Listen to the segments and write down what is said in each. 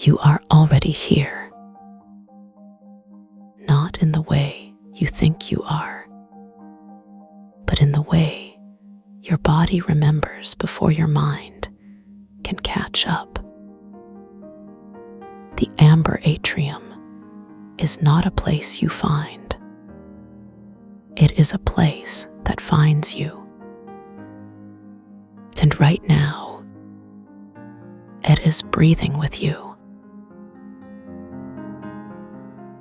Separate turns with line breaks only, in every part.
You are already here, not in the way you think you are, but in the way your body remembers before your mind can catch up. The amber atrium is not a place you find. It is a place that finds you. And right now, it is breathing with you.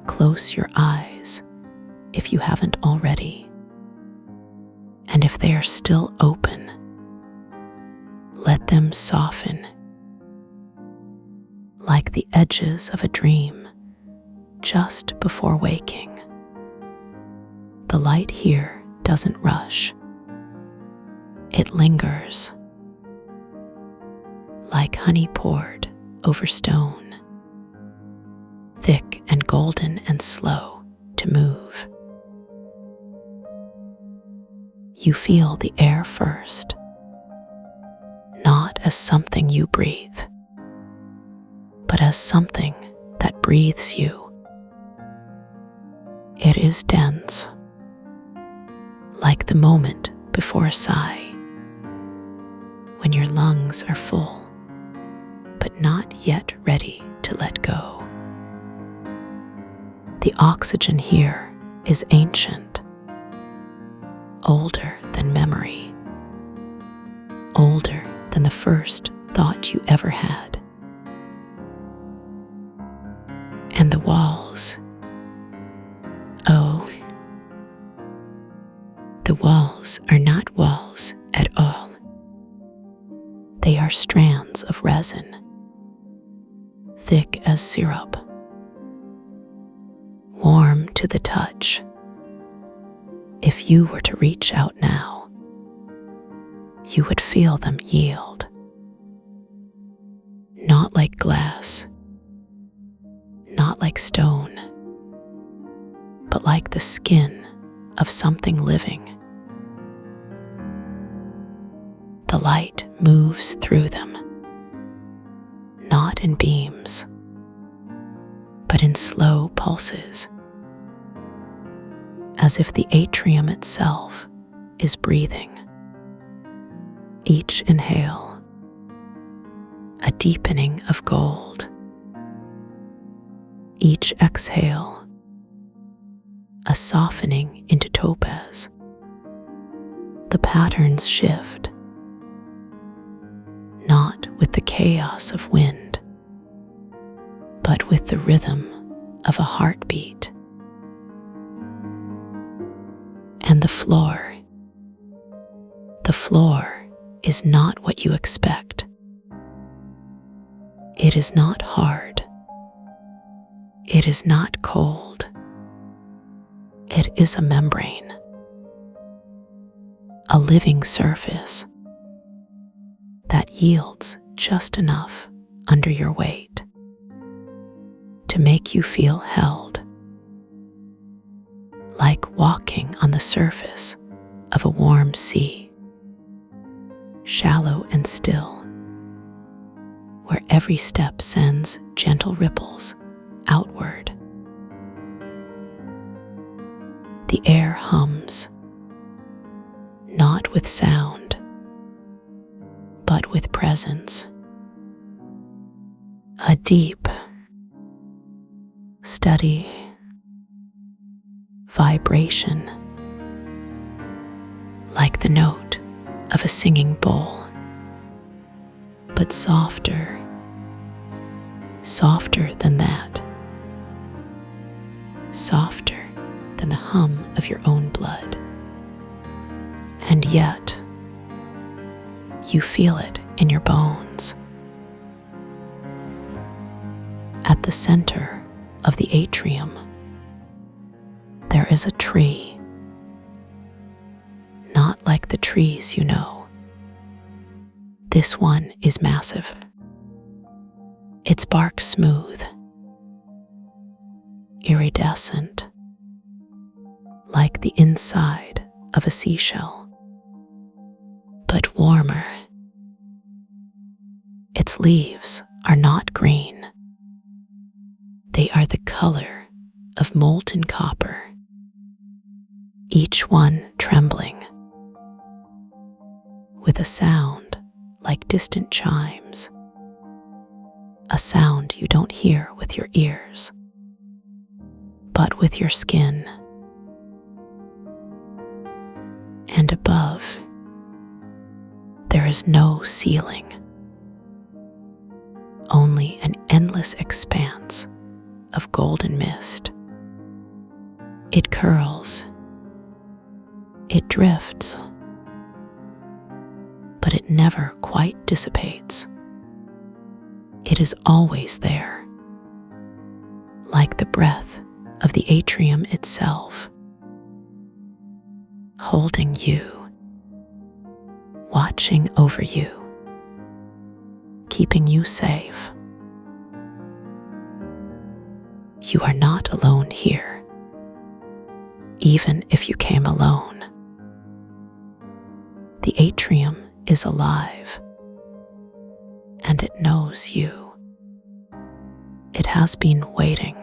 Close your eyes if you haven't already. And if they are still open, let them soften like the edges of a dream just before waking. The light here doesn't rush. It lingers like honey poured over stone, thick and golden and slow to move. You feel the air first, not as something you breathe, but as something that breathes you. It is dense, like the moment before a sigh, when your lungs are full, but not yet ready to let go. The oxygen here is ancient, older than memory, older than the first thought you ever had. And the walls, oh, the walls are not walls at all. They are strands of resin, thick as syrup, warm to the touch. If you were to reach out now, you would feel them yield. Not like glass, not like stone, but like the skin of something living. The light moves through them, not in beams, but in slow pulses, as if the atrium itself is breathing. Each inhale, a deepening of gold. Each exhale, a softening into topaz. The patterns shift, not with the chaos of wind, but with the rhythm of a heartbeat. And the floor is not what you expect. It is not hard. It is not cold. It is a membrane, a living surface that yields just enough under your weight to make you feel held, like walking on the surface of a warm sea, shallow and still, where every step sends gentle ripples outward. The air hums, not with sound, but with presence. A deep, steady vibration, like the note of a singing bowl, but softer than that, softer than the hum of your own blood. And yet, you feel it in your bones. At the center of the atrium, there is a tree, not like the trees you know. This one is massive. Its bark smooth, iridescent, like the inside of a seashell, but warmer. Its leaves are not green, color of molten copper, each one trembling with a sound like distant chimes, a sound you don't hear with your ears, but with your skin. And above, there is no ceiling, only an endless expanse of golden mist. It curls, it drifts, but it never quite dissipates. It is always there, like the breath of the atrium itself, holding you, watching over you, keeping you safe. You are not alone here, even if you came alone. The atrium is alive, and it knows you. It has been waiting,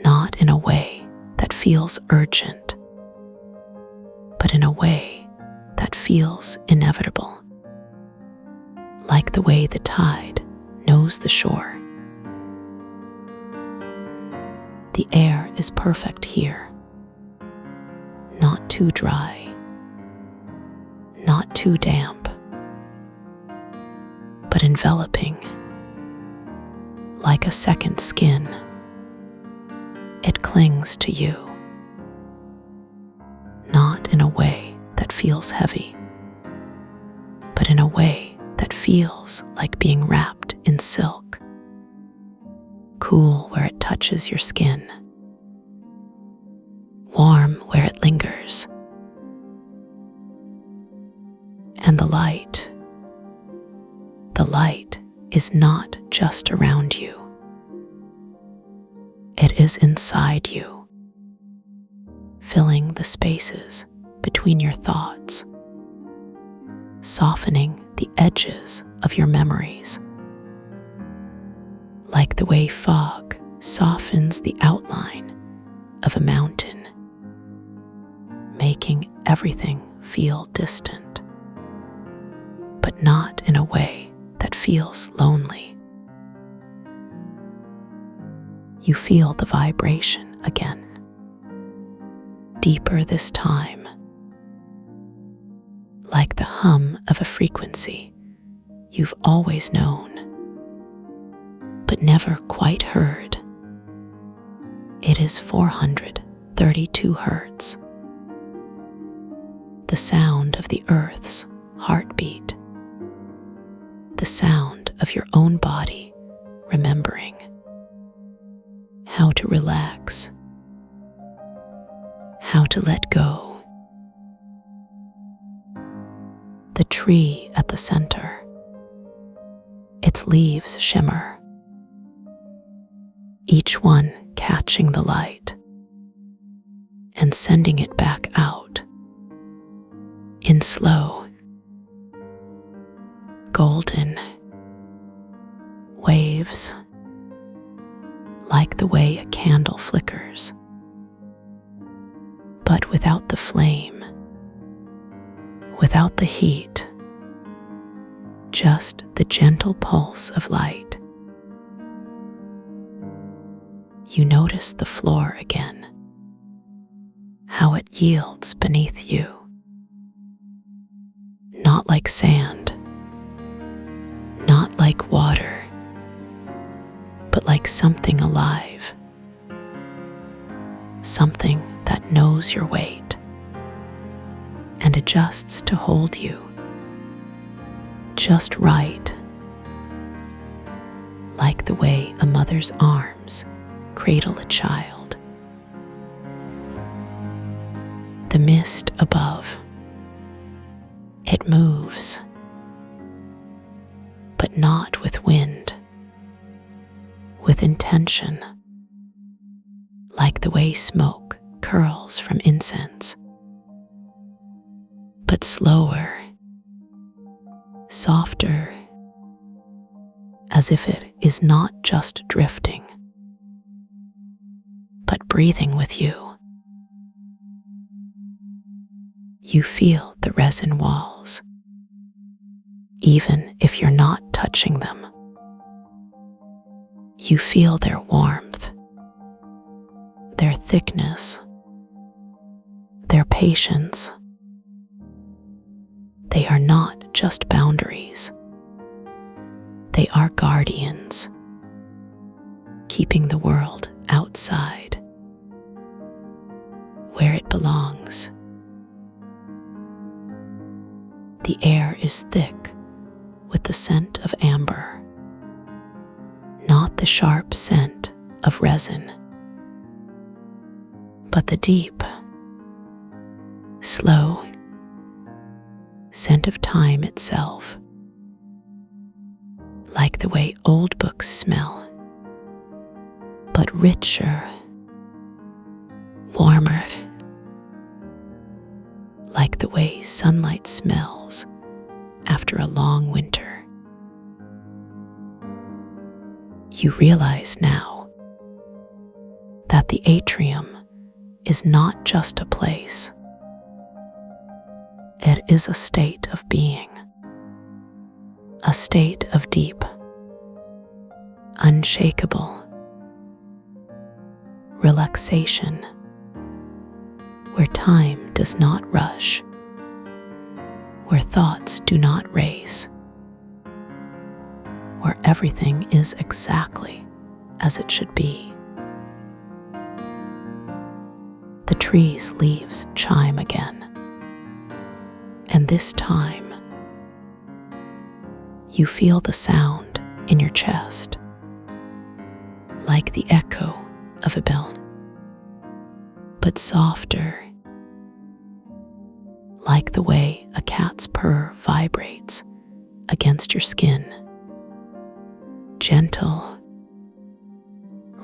not in a way that feels urgent, but in a way that feels inevitable, like the way the tide knows the shore. The air is perfect here, not too dry, not too damp, but enveloping, like a second skin. It clings to you, not in a way that feels heavy, but in a way that feels like being wrapped in silk, cool where it touches your skin, warm where it lingers. And the light is not just around you. It is inside you, filling the spaces between your thoughts, softening the edges of your memories, like the way fog softens the outline of a mountain, making everything feel distant, but not in a way that feels lonely. You feel the vibration again, deeper this time, like the hum of a frequency you've always known, but never quite heard. It is 432 hertz, the sound of the earth's heartbeat, the sound of your own body remembering how to relax, how to let go. The tree at the center, its leaves shimmer, each one catching the light and sending it back out in slow, golden waves, like the way a candle flickers, but without the flame, without the heat, just the gentle pulse of light. You notice the floor again, how it yields beneath you, not like sand, not like water, but like something alive, something that knows your weight and adjusts to hold you just right, like the way a mother's arms cradle a child. The mist above, it moves, but not with wind, with intention, like the way smoke curls from incense, but slower, softer, as if it is not just drifting, but breathing with you. You feel the resin walls, even if you're not touching them. You feel their warmth, their thickness, their patience. They are not just boundaries. They are guardians, keeping the world outside, where it belongs. The air is thick with the scent of amber, not the sharp scent of resin, but the deep, slow scent of time itself, like the way old books smell, but richer, warmer, like the way sunlight smells after a long winter. You realize now that the atrium is not just a place. It is a state of being, a state of deep, unshakable relaxation, where time does not rush, where thoughts do not race, where everything is exactly as it should be. The trees' leaves chime again, and this time you feel the sound in your chest, like the echo of a bell, but softer, like the way a cat's purr vibrates against your skin. Gentle,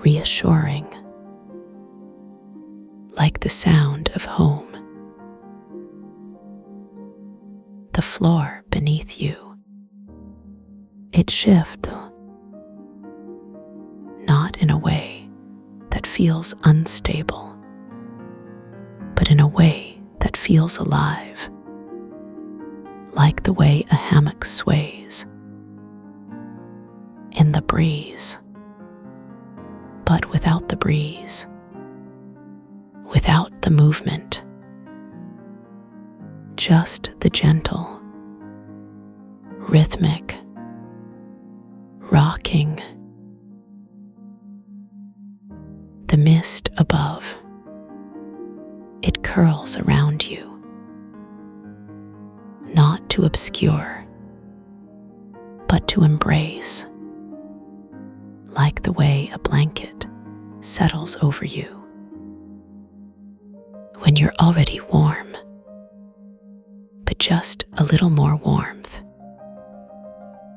reassuring, like the sound of home. The floor beneath you, it shifts, not in a way that feels unstable, but in a way that feels alive, like the way a hammock sways in the breeze, but without the breeze, without the movement, just the gentle, rhythmic, rocking. The mist above, it curls around you, not to obscure, but to embrace, like the way a blanket settles over you. When you're already warm, but just a little more warmth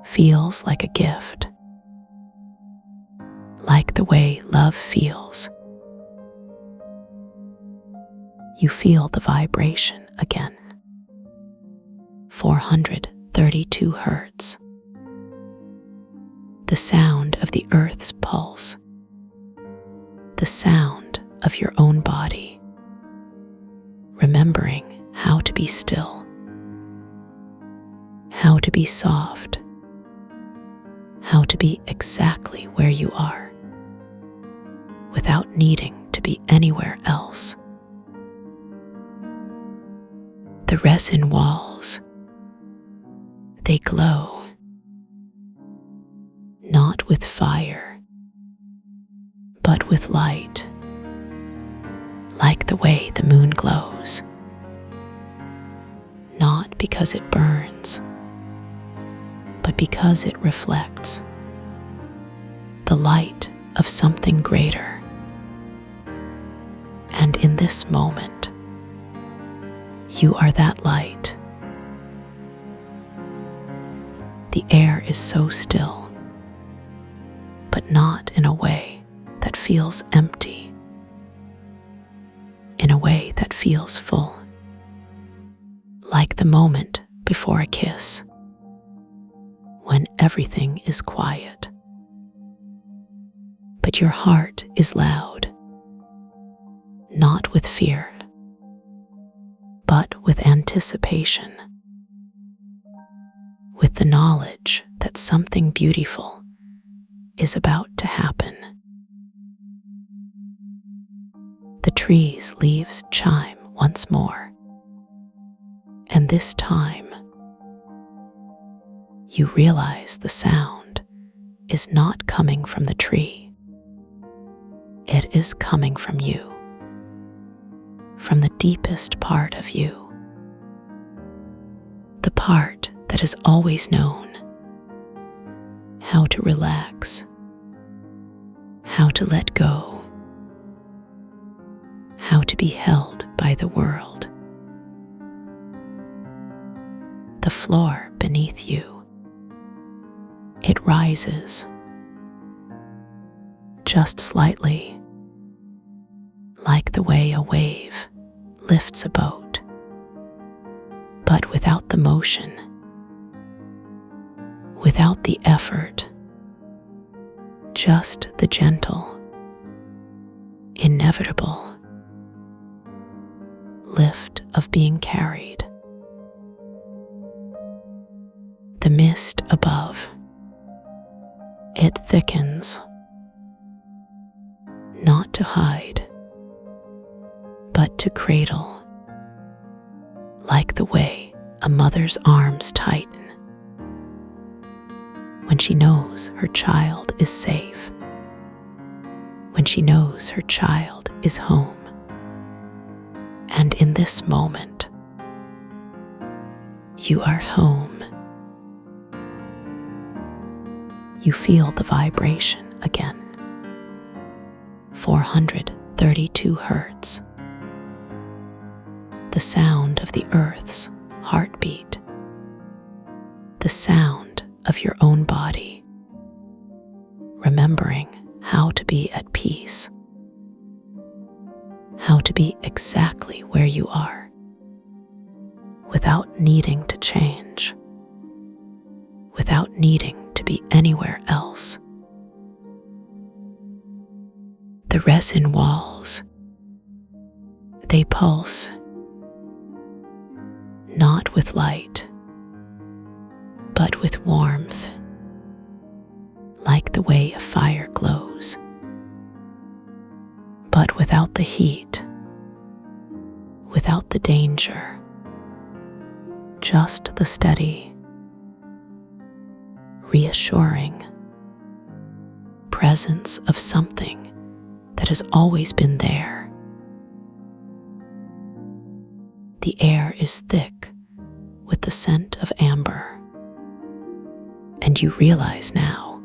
feels like a gift, like the way love feels. You feel the vibration again. 432 hertz. The sound of the earth's pulse. The sound of your own body. Remembering how to be still. How to be soft. How to be exactly where you are, without needing to be anywhere else. The resin walls, they glow, not with fire, but with light, like the way the moon glows, not because it burns, but because it reflects the light of something greater. And in this moment, you are that light. The air is so still, but not in a way that feels empty, in a way that feels full, like the moment before a kiss, when everything is quiet, but your heart is loud, fear, but with anticipation, with the knowledge that something beautiful is about to happen. The tree's leaves chime once more, and this time you realize the sound is not coming from the tree. It is coming from you, from the deepest part of you, the part that has always known how to relax, how to let go, how to be held by the world. The floor beneath you, it rises just slightly, like the way a wave lifts a boat, but without the motion, without the effort, just the gentle, inevitable lift of being carried. The mist above, it thickens, not to hide, but to cradle, like the way a mother's arms tighten when she knows her child is safe, when she knows her child is home. And in this moment, you are home. You feel the vibration again. 432 hertz. The sound of the earth's heartbeat. The sound of your own body, remembering how to be at peace, how to be exactly where you are, without needing to change, without needing to be anywhere else. The resin walls, they pulse, not with light, but with warmth, like the way a fire glows, but without the heat, without the danger, just the steady, reassuring presence of something that has always been there. The air is thick with the scent of amber, and you realize now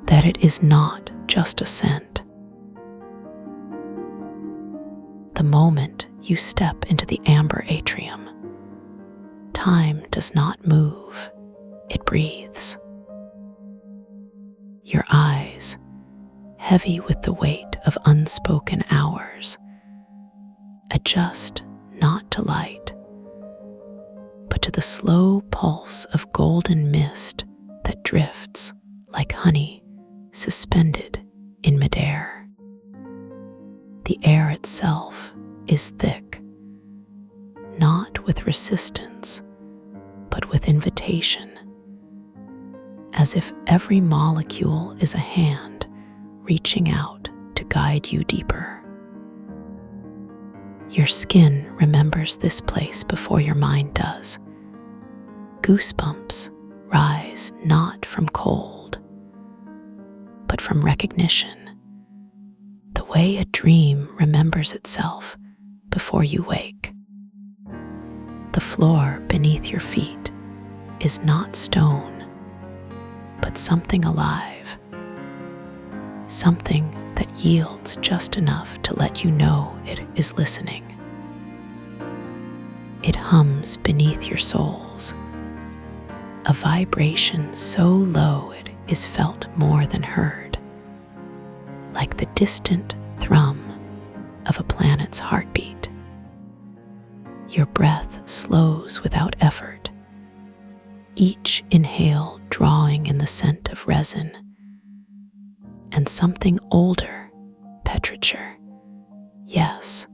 that it is not just a scent. The moment you step into the amber atrium, time does not move, it breathes. Your eyes, heavy with the weight of unspoken hours, adjust not to light, but to the slow pulse of golden mist that drifts like honey suspended in midair. The air itself is thick, not with resistance, but with invitation, as if every molecule is a hand reaching out to guide you deeper. Your skin remembers this place before your mind does. Goosebumps rise not from cold, but from recognition, the way a dream remembers itself before you wake. The floor beneath your feet is not stone, but something alive, something that yields just enough to let you know it is listening. It hums beneath your soles, a vibration so low it is felt more than heard, like the distant thrum of a planet's heartbeat. Your breath slows without effort, each inhale drawing in the scent of resin, and something older, petrichor, yes,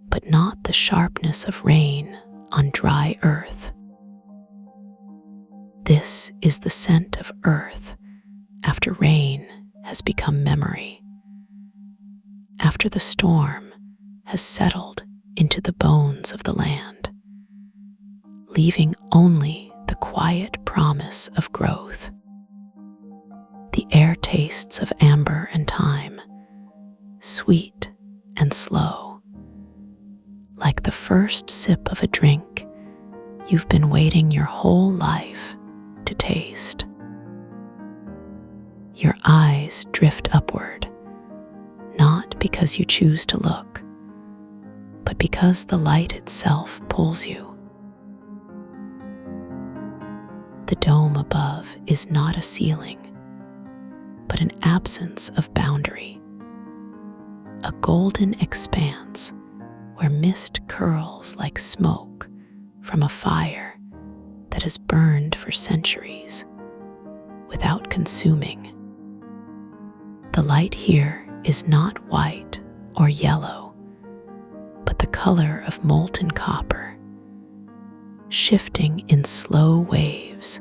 but not the sharpness of rain on dry earth. This is the scent of earth after rain has become memory, after the storm has settled into the bones of the land, leaving only the quiet promise of growth. The air tastes of amber and thyme, sweet and slow, like the first sip of a drink you've been waiting your whole life to taste. Your eyes drift upward, not because you choose to look, but because the light itself pulls you. The dome above is not a ceiling, but an absence of boundary, a golden expanse where mist curls like smoke from a fire that has burned for centuries without consuming. The light here is not white or yellow, but the color of molten copper, shifting in slow waves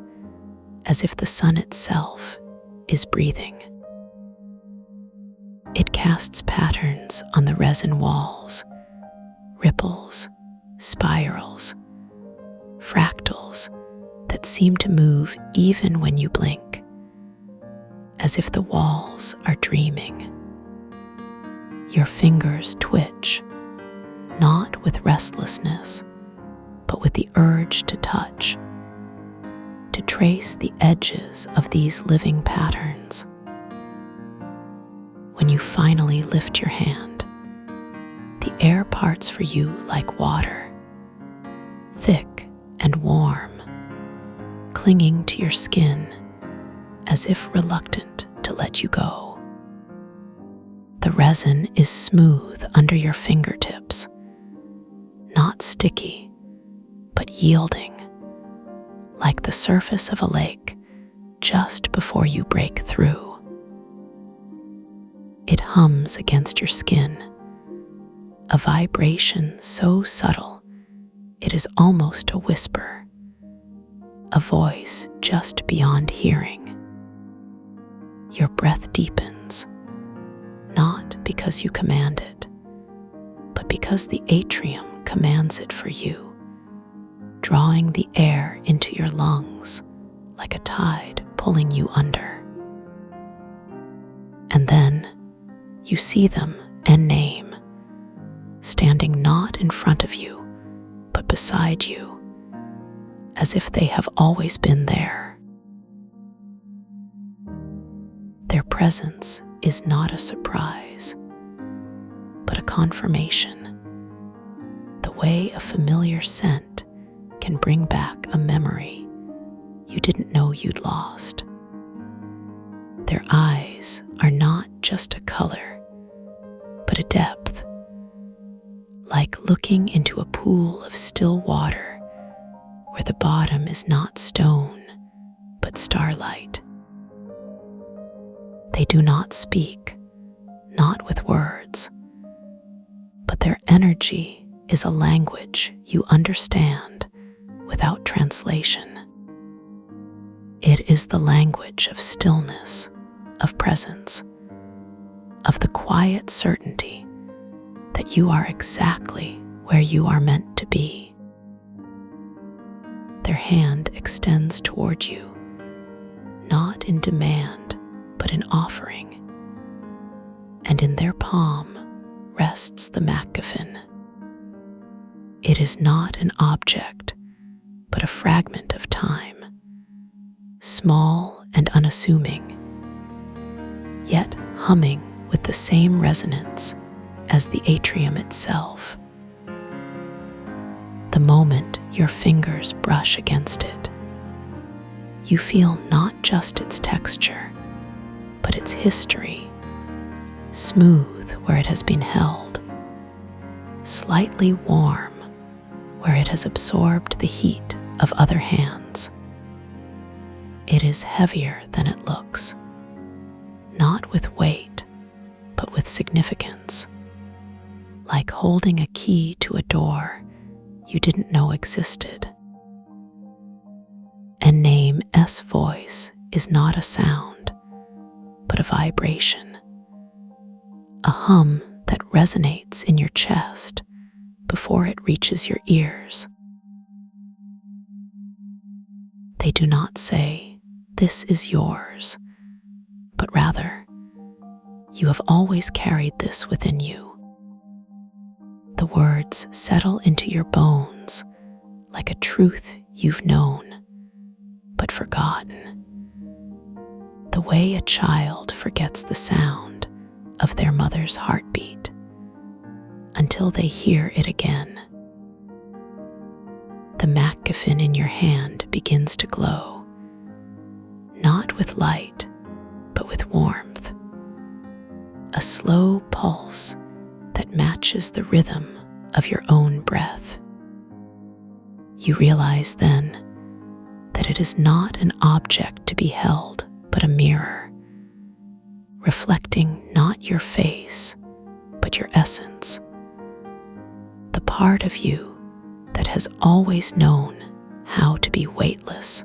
as if the sun itself is breathing. It casts patterns on the resin walls, ripples, spirals, fractals that seem to move even when you blink, as if the walls are dreaming. Your fingers twitch, not with restlessness, but with the urge to touch, to trace the edges of these living patterns. When you finally lift your hand, the air parts for you like water, thick and warm, clinging to your skin as if reluctant to let you go. The resin is smooth under your fingertips, not sticky, but yielding, like the surface of a lake just before you break through. It hums against your skin, a vibration so subtle it is almost a whisper, a voice just beyond hearing. Your breath deepens, not because you command it, but because the atrium commands it for you, drawing the air into your lungs like a tide pulling you under. And then you see them and name, standing not in front of you, but beside you, as if they have always been there. Their presence is not a surprise, but a confirmation, the way a familiar scent can bring back a memory you didn't know you'd lost. Their eyes are not just a color, but a depth, like looking into a pool of still water where the bottom is not stone, but starlight. They do not speak, not with words, but their energy is a language you understand without translation. It is the language of stillness, of presence, of the quiet certainty that you are exactly where you are meant to be. Their hand extends toward you, not in demand, but in offering, and in their palm rests the MacGuffin. It is not an object, but a fragment of time, small and unassuming, yet humming with the same resonance as the atrium itself. The moment your fingers brush against it, you feel not just its texture, but its history, smooth where it has been held, slightly warm where it has absorbed the heat of other hands. It is heavier than it looks, not with weight, but with significance, like holding a key to a door you didn't know existed. And name S voice is not a sound, but a vibration, a hum that resonates in your chest before it reaches your ears. They do not say, "This is yours," but rather, "You have always carried this within you." The words settle into your bones like a truth you've known, but forgotten, the way a child forgets the sound of their mother's heartbeat until they hear it again. The MacGuffin in your hand begins to glow, not with light, but with warmth, a slow pulse that matches the rhythm of your own breath. You realize then that it is not an object to be held, but a mirror, reflecting not your face, but your essence, the part of you that has always known how to be weightless.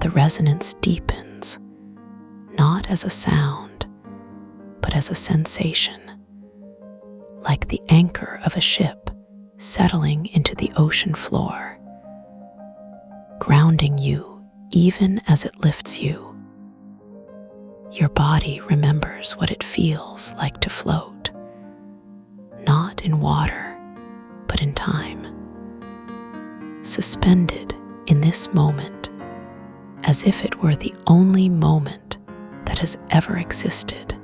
The resonance deepens, not as a sound, but as a sensation, like the anchor of a ship settling into the ocean floor, grounding you even as it lifts you. Your body remembers what it feels like to float, not in water, but in time, suspended in this moment as if it were the only moment that has ever existed.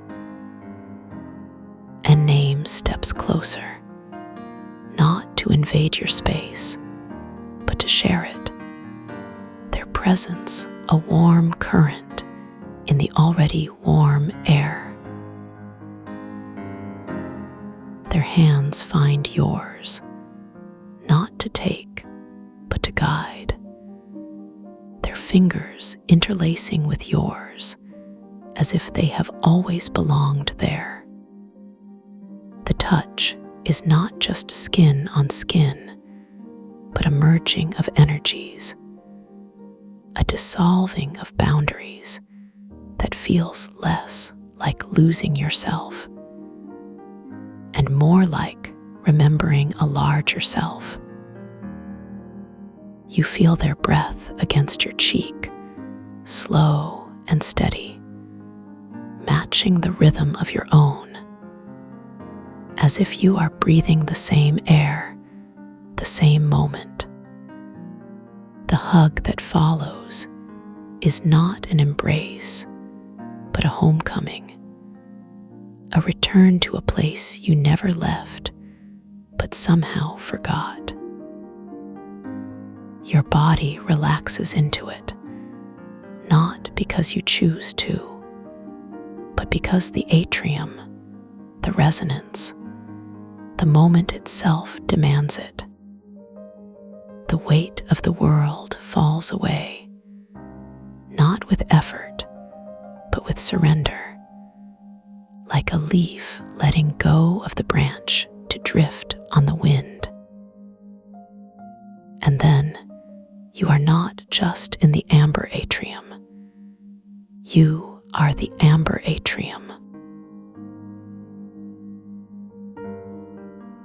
And name steps closer, not to invade your space, but to share it. Their presence, a warm current in the already warm air. Their hands find yours, not to take, but to guide. Their fingers interlacing with yours as if they have always belonged there. The touch is not just skin on skin, but a merging of energies, a dissolving of boundaries that feels less like losing yourself and more like remembering a larger self. You feel their breath against your cheek, slow and steady, matching the rhythm of your own, as if you are breathing the same air, the same moment. The hug that follows is not an embrace, but a homecoming, a return to a place you never left, but somehow forgot. Your body relaxes into it, not because you choose to, but because the atrium, the resonance, the moment itself demands it. The weight of the world falls away, not with effort, but with surrender, like a leaf letting go of the branch to drift on the wind. And then you are not just in the amber atrium. You are the amber atrium.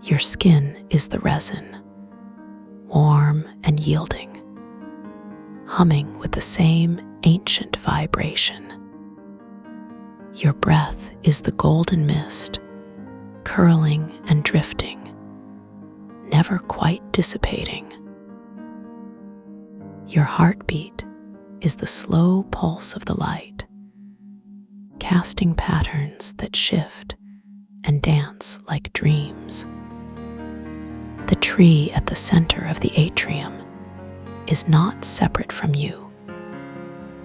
Your skin is the resin, warm and yielding, humming with the same ancient vibration. Your breath is the golden mist, curling and drifting, never quite dissipating. Your heartbeat is the slow pulse of the light, casting patterns that shift and dance like dreams. The tree at the center of the atrium is not separate from you,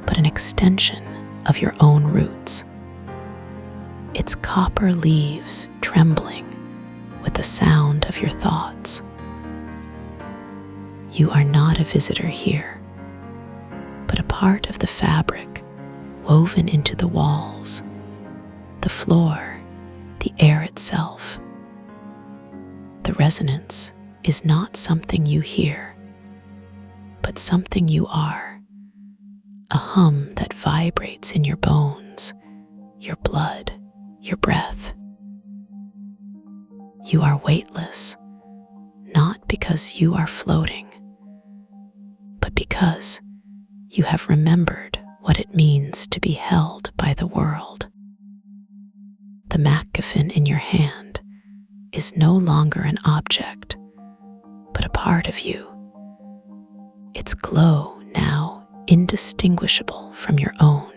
but an extension of your own roots, its copper leaves trembling with the sound of your thoughts. You are not a visitor here, but a part of the fabric woven into the walls, the floor, the air itself. The resonance is not something you hear, but something you are, a hum that vibrates in your bones, your blood, your breath. You are weightless, not because you are floating, but because you have remembered what it means to be held by the world. The MacGuffin in your hand is no longer an object, but a part of you. Its glow now indistinguishable from your own.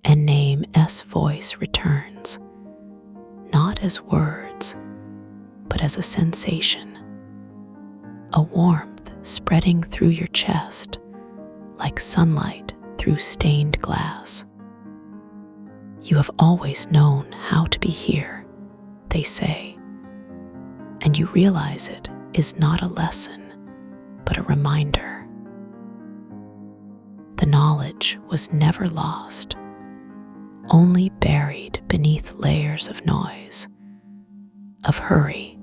And Name's voice returns, not as words, but as a sensation, a warmth spreading through your chest like sunlight through stained glass. You have always known how to be here, they say, and you realize it is not a lesson, but a reminder. The knowledge was never lost, only buried beneath layers of noise, of hurry,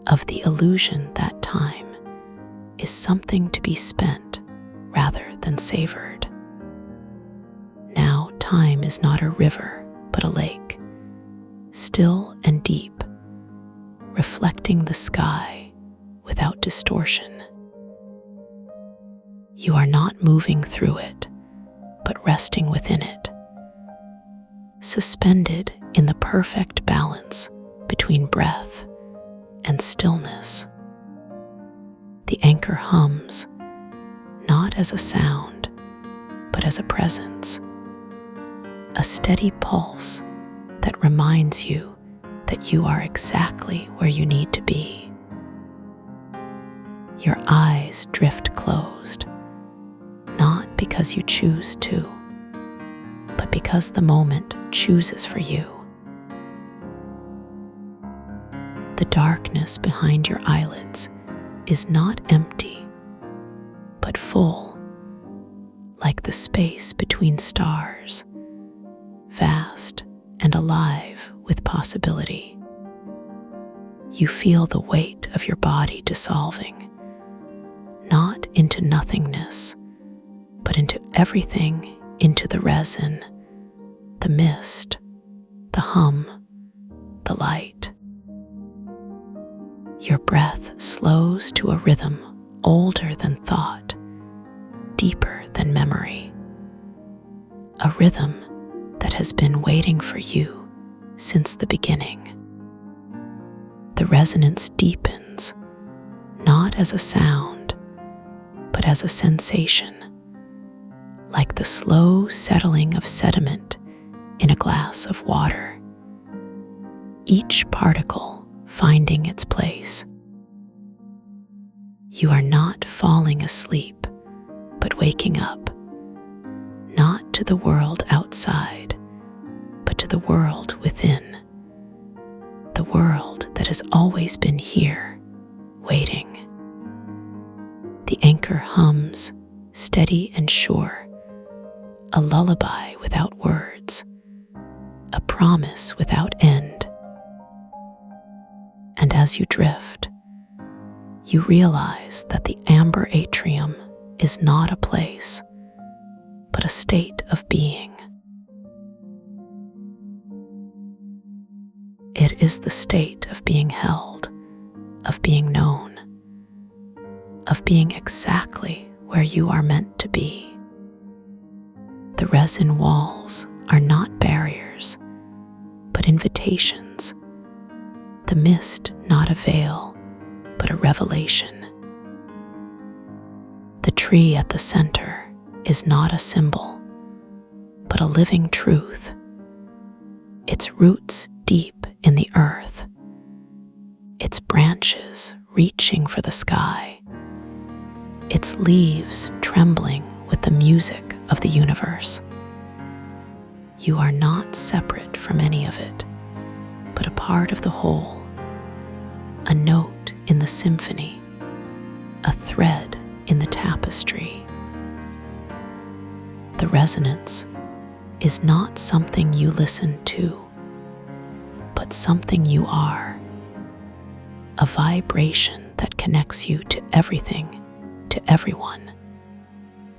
of the illusion that time is something to be spent rather than savored. Now time is not a river, but a lake, still and deep, reflecting the sky without distortion. You are not moving through it, but resting within it, suspended in the perfect balance between breath and stillness. The anchor hums, not as a sound, but as a presence, a steady pulse that reminds you that you are exactly where you need to be. Your eyes drift closed, not because you choose to, but because the moment chooses for you. The darkness behind your eyelids is not empty, but full, like the space between stars, vast and alive with possibility. You feel the weight of your body dissolving, not into nothingness, but into everything, into the resin, the mist, the hum, the light. Your breath slows to a rhythm older than thought, deeper than memory. A rhythm that has been waiting for you since the beginning. The resonance deepens, not as a sound, but as a sensation, like the slow settling of sediment in a glass of water, each particle finding its place. You are not falling asleep, but waking up, not to the world outside, but to the world within, the world that has always been here, waiting. The anchor hums, steady and sure, a lullaby without words, a promise without end. And as you drift, you realize that the amber atrium is not a place, but a state of being. It is the state of being held, of being known, of being exactly where you are meant to be. The resin walls are not barriers, but invitations. The mist not a veil, but a revelation. The tree at the center is not a symbol, but a living truth, its roots deep in the earth, its branches reaching for the sky, its leaves trembling with the music of the universe. You are not separate from any of it, but a part of the whole, a note in the symphony, a thread in the tapestry. The resonance is not something you listen to, but something you are, a vibration that connects you to everything, to everyone,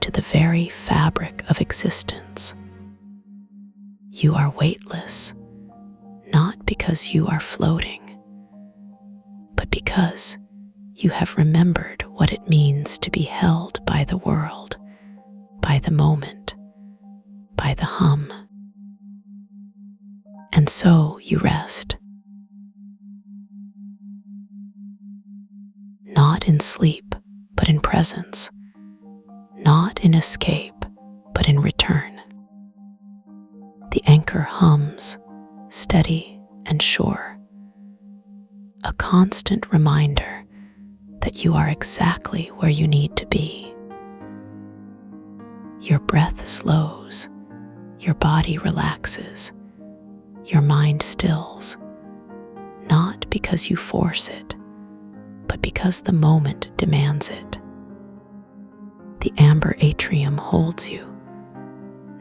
to the very fabric of existence. You are weightless, not because you are floating, but because you have remembered what it means to be held by the world, by the moment, by the hum. And so you rest, not in sleep, but in presence, not in escape, but in return. The anchor hums, steady and sure, a constant reminder that you are exactly where you need to be. Your breath slows, your body relaxes, your mind stills, not because you force it, but because the moment demands it. The amber atrium holds you,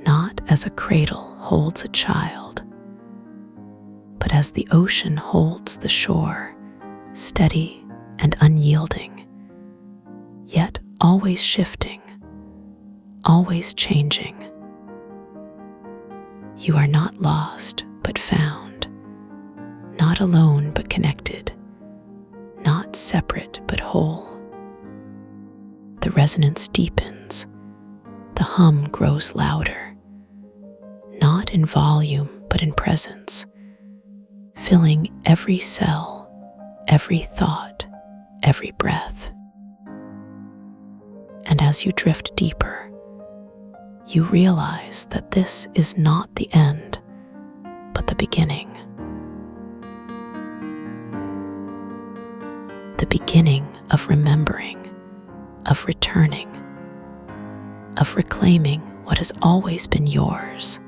not as a cradle holds a child, but as the ocean holds the shore, steady and unyielding, yet always shifting, always changing. You are not lost but found, not alone but connected, not separate but whole. The resonance deepens, the hum grows louder, not in volume but in presence, filling every cell, every thought, every breath. And as you drift deeper, you realize that this is not the end, but the beginning. The beginning of remembering, of returning, of reclaiming what has always been yours.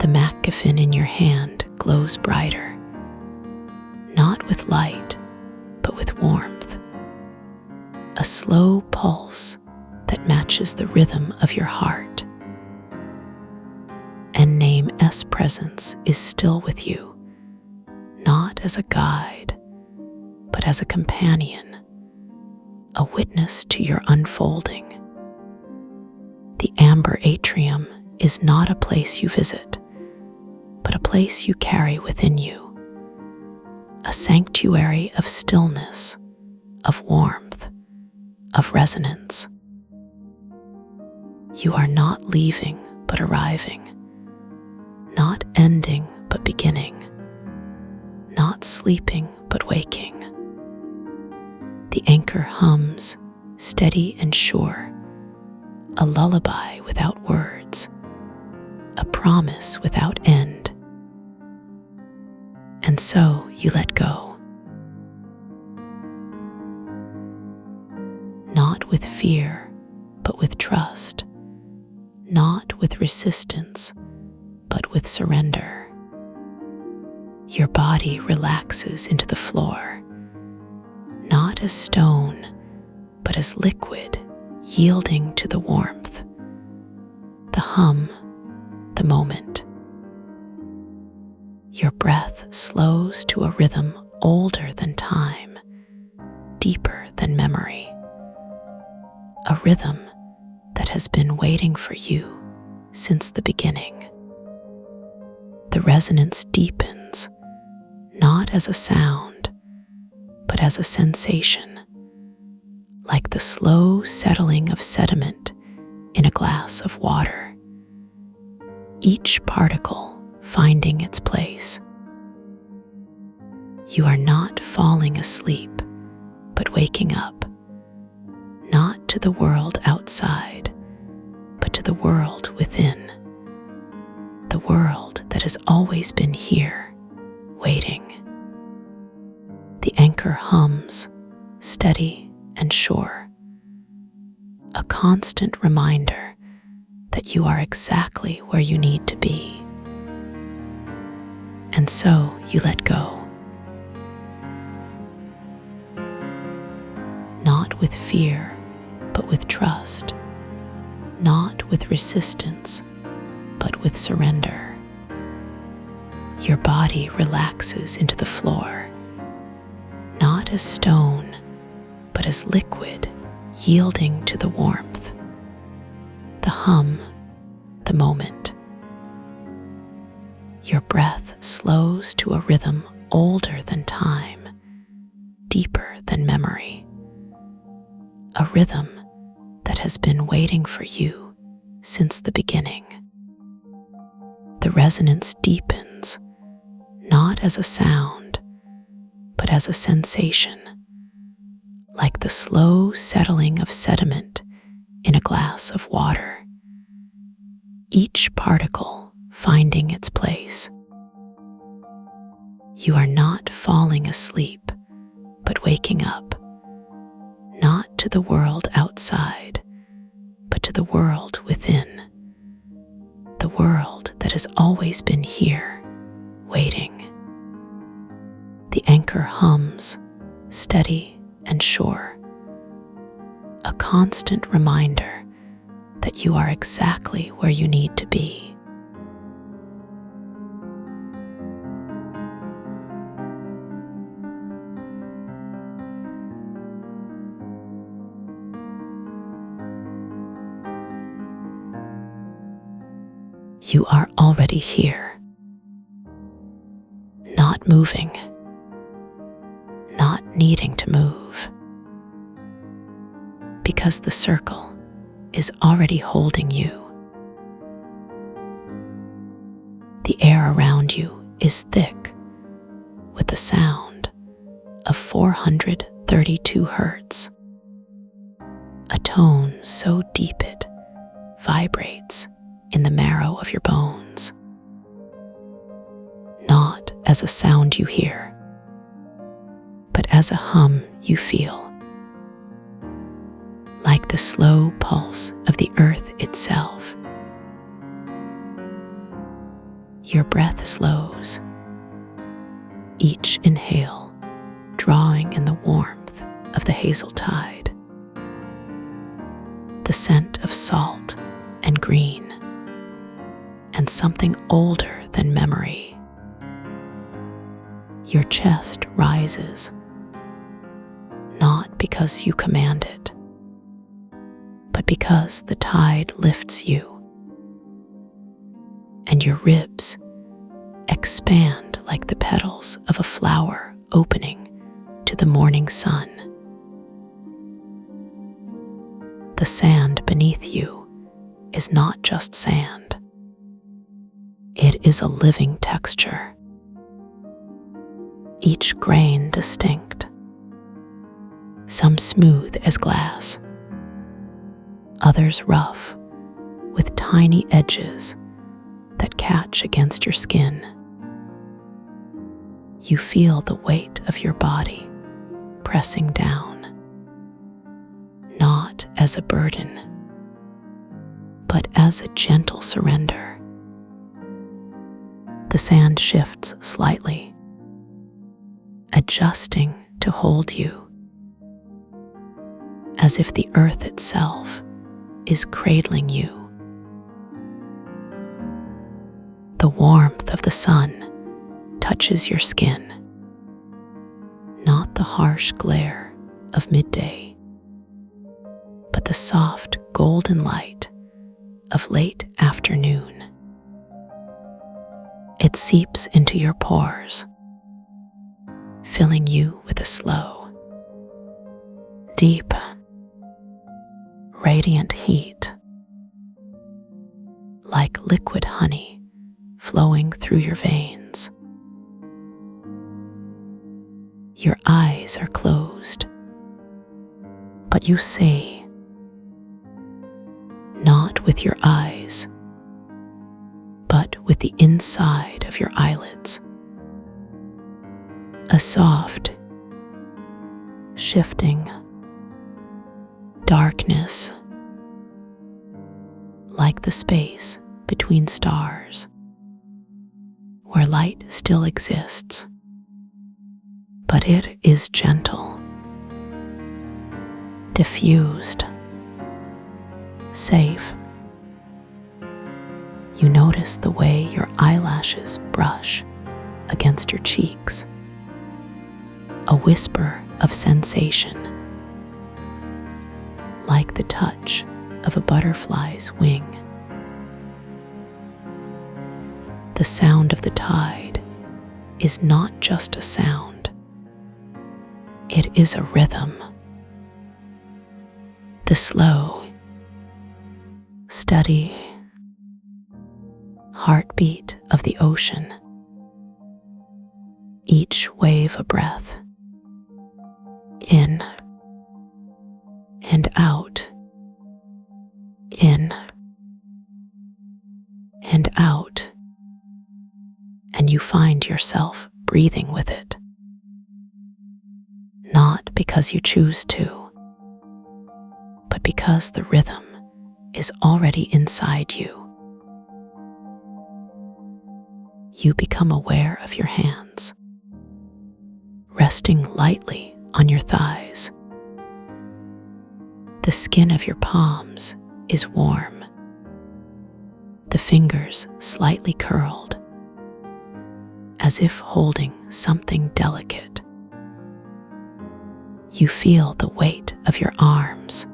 The MacGuffin in your hand glows brighter, not with light, but with warmth, a slow pulse that matches the rhythm of your heart. And name S presence is still with you, not as a guide, but as a companion, a witness to your unfolding. The amber atrium is not a place you visit, but a place you carry within you, a sanctuary of stillness, of warmth, of resonance. You are not leaving but arriving, not ending but beginning, not sleeping but waking. The anchor hums, steady and sure, a lullaby without words, a promise without end. And so you let go, not with fear, but with trust, not with resistance, but with surrender. Your body relaxes into the floor, not as stone, but as liquid, yielding to the warmth, the hum, the moment. Your breath slows to a rhythm older than time, deeper than memory, a rhythm that has been waiting for you since the beginning. The resonance deepens, not as a sound, but as a sensation, like the slow settling of sediment in a glass of water, each particle finding its place. You are not falling asleep, but waking up, not to the world outside, but to the world within, the world that has always been here, waiting. The anchor hums, steady and sure, a constant reminder that you are exactly where you need to be. And so you let go, not with fear, but with trust, not with resistance, but with surrender. Your body relaxes into the floor, not as stone, but as liquid, yielding to the warmth, the hum, the moment. Your breath slows to a rhythm older than time, deeper than memory. A rhythm that has been waiting for you since the beginning. The resonance deepens, not as a sound, but as a sensation, like the slow settling of sediment in a glass of water, each particle finding its place. You are not falling asleep, but waking up, not to the world outside, but to the world within, the world that has always been here, waiting. The anchor hums, steady and sure, a constant reminder that you are exactly where you need to be. You are already here, not moving, not needing to move, because the circle is already holding you. The air around you is thick with the sound of 432 hertz, a tone so deep it vibrates in the marrow of your bones, not as a sound you hear, but as a hum you feel, like the slow pulse of the earth itself. Your breath slows, each inhale drawing in the warmth of the hazel tide, the scent of salt and green, and something older than memory. Your chest rises, not because you command it, but because the tide lifts you, and your ribs expand like the petals of a flower opening to the morning sun. The sand beneath you is not just sand. It is a living texture, each grain distinct, some smooth as glass, others rough with tiny edges that catch against your skin. You feel the weight of your body pressing down, not as a burden, but as a gentle surrender. The sand shifts slightly, adjusting to hold you, as if the earth itself is cradling you. The warmth of the sun touches your skin, not the harsh glare of midday, but the soft golden light of late afternoon. It seeps into your pores, filling you with a slow, deep, radiant heat, like liquid honey flowing through your veins. Your eyes are closed, but you see, not with your eyes, but with the inside of your eyelids. A soft, shifting darkness, like the space between stars, where light still exists, but it is gentle, diffused, safe, You notice the way your eyelashes brush against your cheeks, a whisper of sensation, like the touch of a butterfly's wing. The sound of the tide is not just a sound, it is a rhythm. The slow, steady heartbeat of the ocean, each wave a breath, in and out, in and out, and you find yourself breathing with it, not because you choose to, but because the rhythm is already inside you. You become aware of your hands, resting lightly on your thighs. The skin of your palms is warm, the fingers slightly curled, as if holding something delicate. You feel the weight of your arms,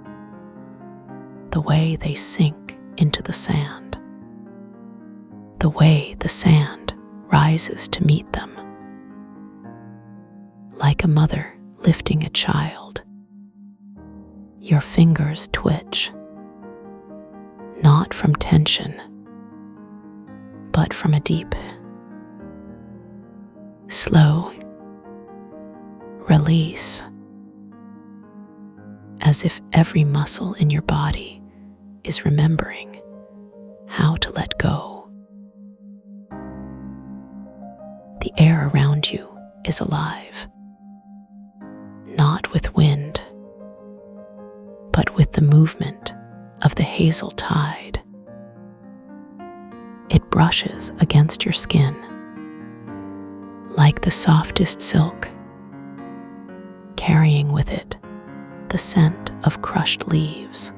the way they sink into the sand, the way the sand rises to meet them. Like a mother lifting a child, your fingers twitch, not from tension, but from a deep, slow release, as if every muscle in your body is remembering how to let go. The air around you is alive, not with wind, but with the movement of the hazel tide. It brushes against your skin like the softest silk, carrying with it the scent of crushed leaves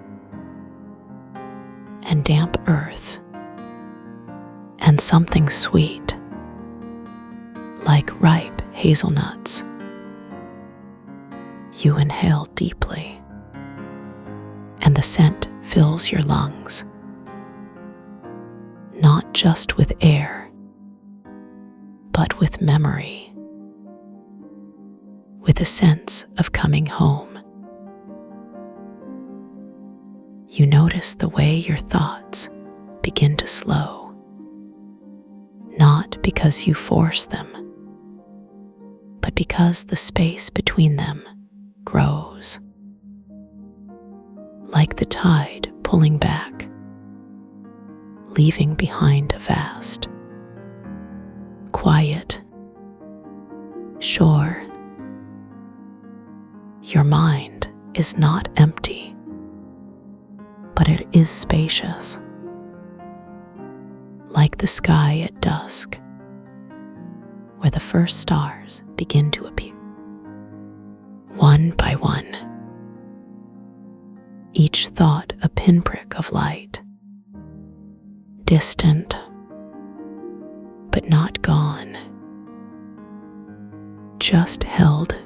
and damp earth, and something sweet like ripe hazelnuts. You inhale deeply, and the scent fills your lungs, not just with air, but with memory, with a sense of coming home. You notice the way your thoughts begin to slow, not because you force them, but because the space between them grows, like the tide pulling back, leaving behind a vast, quiet shore. Your mind is not empty, but it is spacious, like the sky at dusk, where the first stars begin to appear, one by one, each thought a pinprick of light, distant but not gone, just held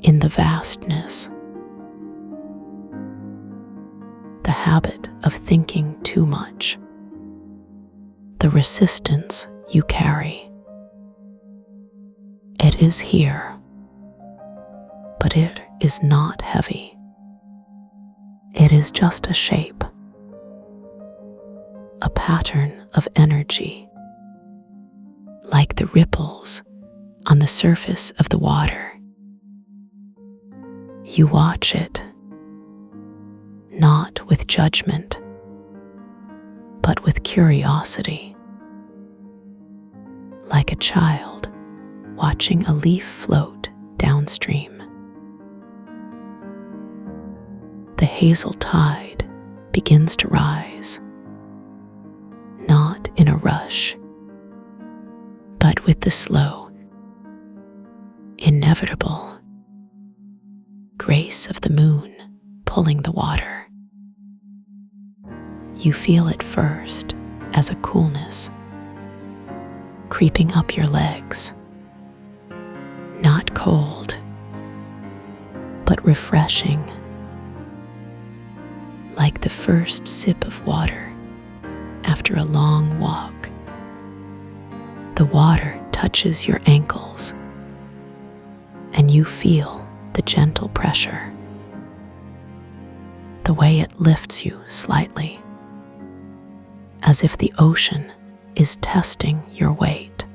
in the vastness. The habit of thinking too much, the resistance you carry. It is here, but it is not heavy. It is just a shape, a pattern of energy, like the ripples on the surface of the water. You watch it, not with judgment, but with curiosity, like a child watching a leaf float downstream. The hazel tide begins to rise, not in a rush, but with the slow, inevitable grace of the moon pulling the water. You feel it first as a coolness creeping up your legs, not cold, but refreshing, like the first sip of water after a long walk. The water touches your ankles, and you feel the gentle pressure, the way it lifts you slightly, as if the ocean is testing your weight.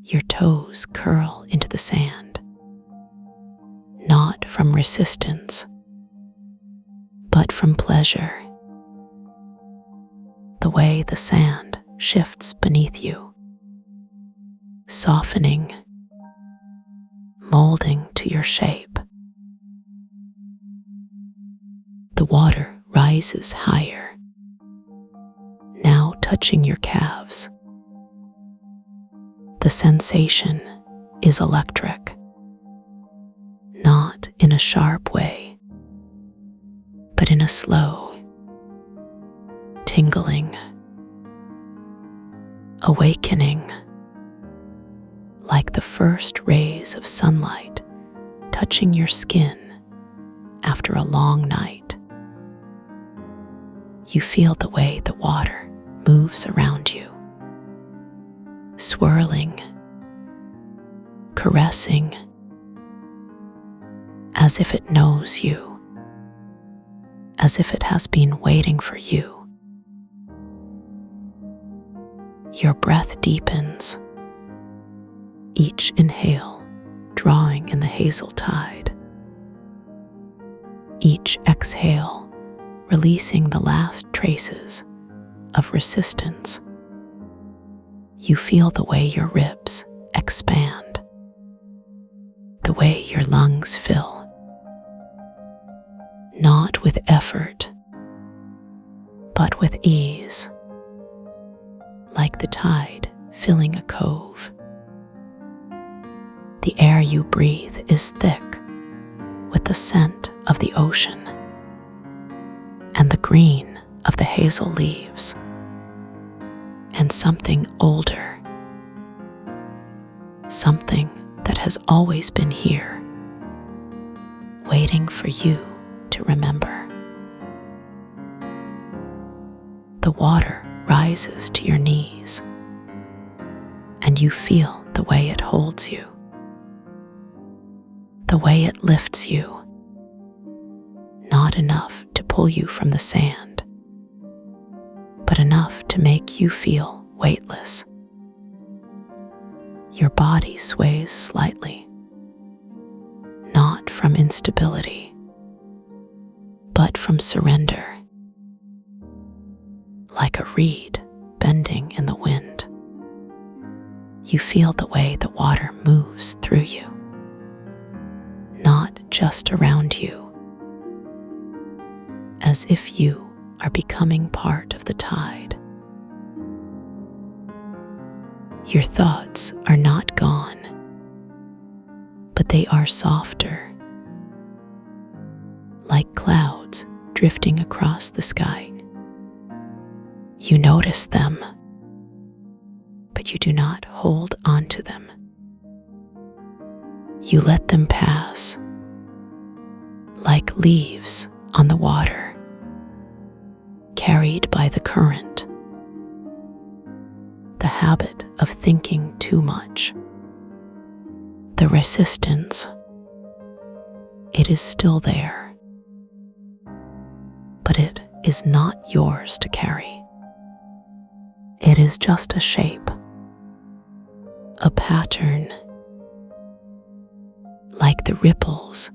Your toes curl into the sand, not from resistance, but from pleasure. The way the sand shifts beneath you, softening, molding to your shape. The water rises higher, now touching your calves. The sensation is electric, not in a sharp way, but in a slow, tingling, awakening, like the first rays of sunlight touching your skin after a long night. You feel the way the water moves around you, swirling, caressing, as if it knows you, as if it has been waiting for you. Your breath deepens, each inhale drawing in the hazel tide, each exhale releasing the last traces of resistance. You feel the way your ribs expand, the way your lungs fill, not with effort, but with ease, like the tide filling a cove. The air you breathe is thick with the scent of the ocean and the green of the hazel leaves, and something older, something that has always been here, waiting for you to remember. The water rises to your knees, and you feel the way it holds you, the way it lifts you, not enough to pull you from the sand, but enough to make you feel weightless. Your body sways slightly, not from instability, but from surrender, like a reed bending in the wind. You feel the way the water moves through you, not just around you, as if you are becoming part of the tide. Your thoughts are not gone, but they are softer, like clouds drifting across the sky. You notice them, but you do not hold on to them. You let them pass, like leaves on the water, carried by the current. The habit of thinking too much, the resistance, it is still there, but it is not yours to carry. It is just a shape, a pattern, like the ripples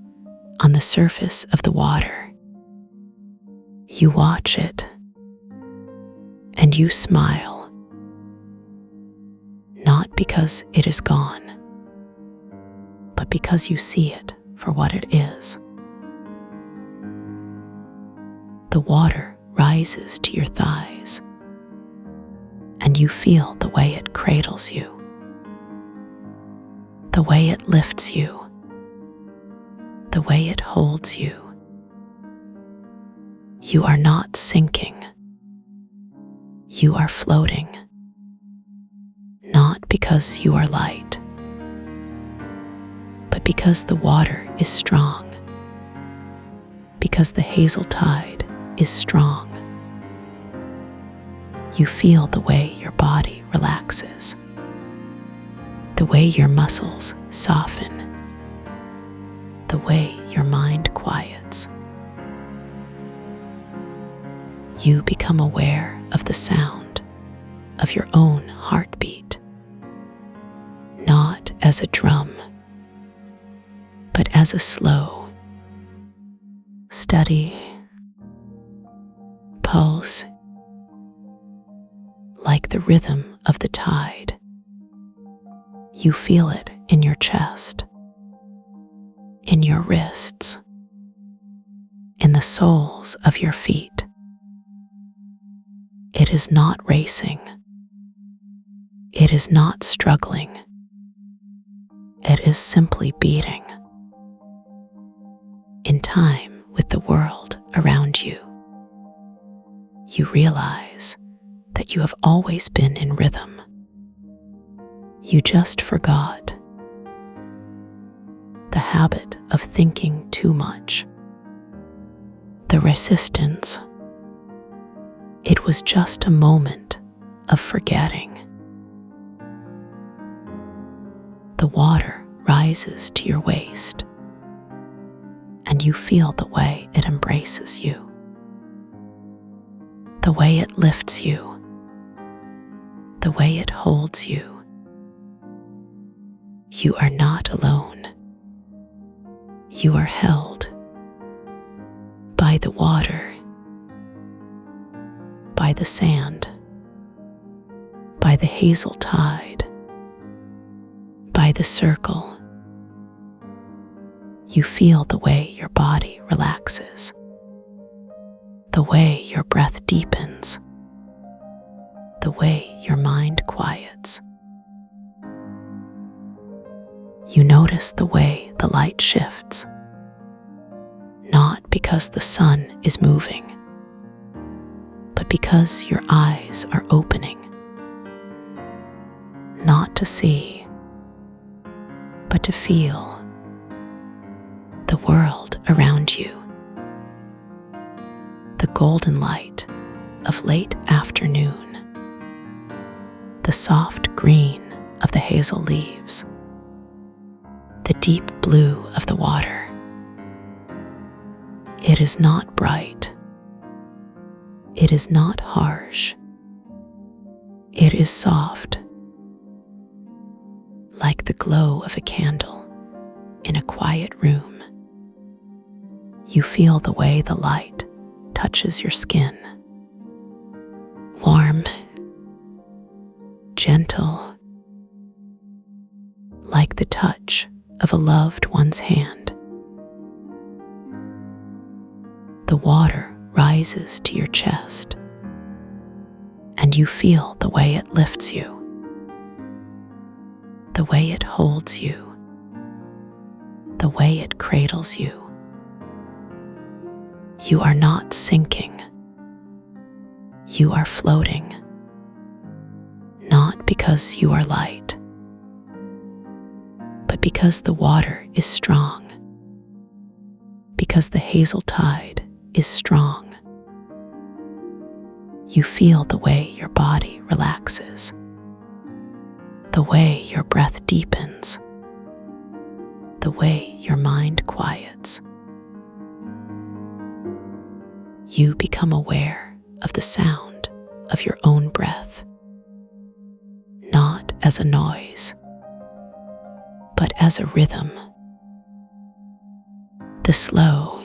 on the surface of the water. You watch it, and you smile, not because it is gone, but because you see it for what it is. The water rises to your thighs, and you feel the way it cradles you, the way it lifts you, the way it holds you. You are not sinking. You are floating. Not because you are light, but because the water is strong. Because the hazel tide is strong. You feel the way your body relaxes, the way your muscles soften, the way your mind quiets. You become aware of the sound of your own heartbeat, not as a drum, but as a slow, steady pulse, like the rhythm of the tide. You feel it in your chest, in your wrists, in the soles of your feet. It is not racing. It is not struggling. It is simply beating in time with the world around you. You realize that you have always been in rhythm. You just forgot. The habit of thinking too much, the resistance. It was just a moment of forgetting. The water rises to your waist, and you feel the way it embraces you, the way it lifts you, the way it holds you. You are not alone. You are held by the water, by the sand, by the hazel tide, by the circle. You feel the way your body relaxes, the way your breath deepens, the way your mind quiets. You notice the way the light shifts, not because the sun is moving, but because your eyes are opening, not to see, but to feel the world around you. The golden light of late afternoon, the soft green of the hazel leaves, the deep blue of the water. It is not bright. It is not harsh. It is soft, like the glow of a candle in a quiet room. You feel the way the light touches your skin. Warm, gentle, like the touch of a loved one's hand. The water rises to your chest, and you feel the way it lifts you, the way it holds you, the way it cradles you. You are not sinking. You are floating, not because you are light, but because the water is strong, because the hazel tide is strong. You feel the way your body relaxes, the way your breath deepens, the way your mind quiets. You become aware of the sound of your own breath, not as a noise, but as a rhythm. The slow,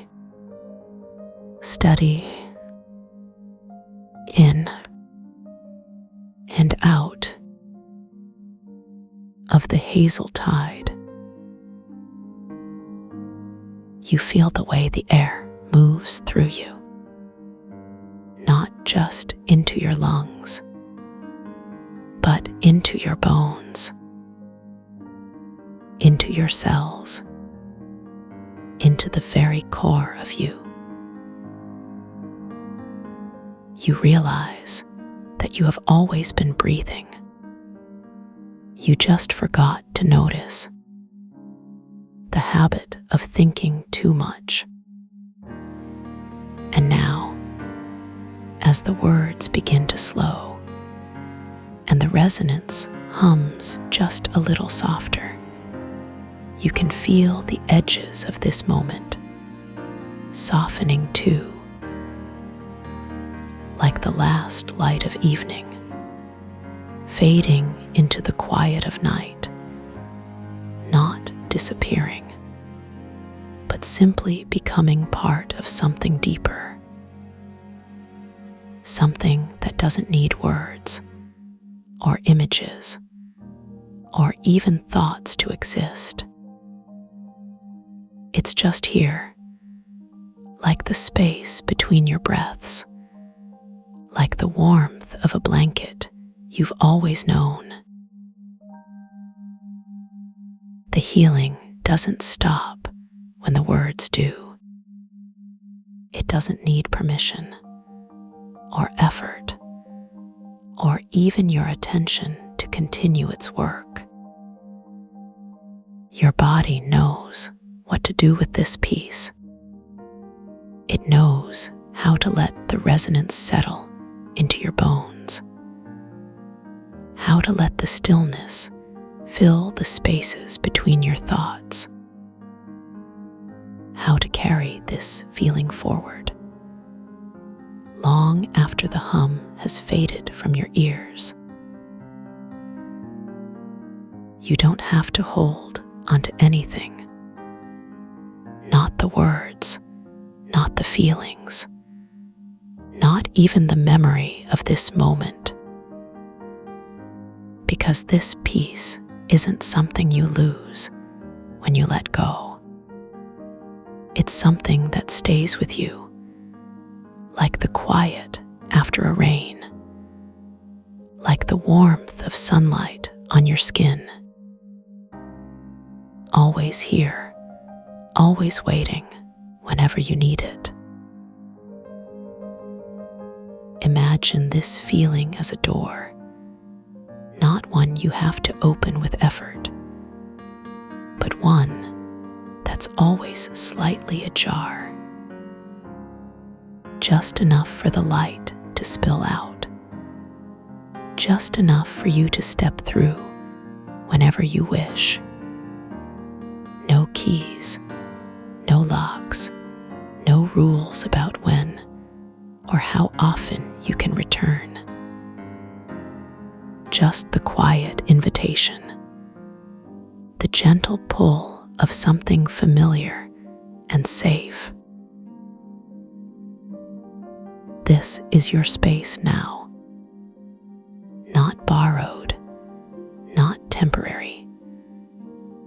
steady, in and out of the hazel tide. You feel the way the air moves through you, not just into your lungs, but into your bones, into your cells, into the very core of you. you realize that you have always been breathing. You just forgot to notice. The habit of thinking too much. And now, as the words begin to slow and the resonance hums just a little softer, you can feel the edges of this moment softening too, like the last light of evening, fading into the quiet of night, not disappearing, but simply becoming part of something deeper, something that doesn't need words or images or even thoughts to exist. It's just here, like the space between your breaths, like the warmth of a blanket you've always known. The healing doesn't stop when the words do. It doesn't need permission or effort or even your attention to continue its work. Your body knows what to do with this piece. It knows how to let the resonance settle into your bones, how to let the stillness fill the spaces between your thoughts, how to carry this feeling forward, long after the hum has faded from your ears. You don't have to hold onto anything, not the words, not the feelings, not even the memory of this moment, because this piece isn't something you lose when you let go. It's something that stays with you, like the quiet after a rain, like the warmth of sunlight on your skin. Always here, always waiting whenever you need it. Imagine this feeling as a door, not one you have to open with effort, but one that's always slightly ajar, just enough for the light to spill out, just enough for you to step through whenever you wish. No keys, no locks, no rules about when or how often you can return. Just the quiet invitation, the gentle pull of something familiar and safe. This is your space now, not borrowed, not temporary,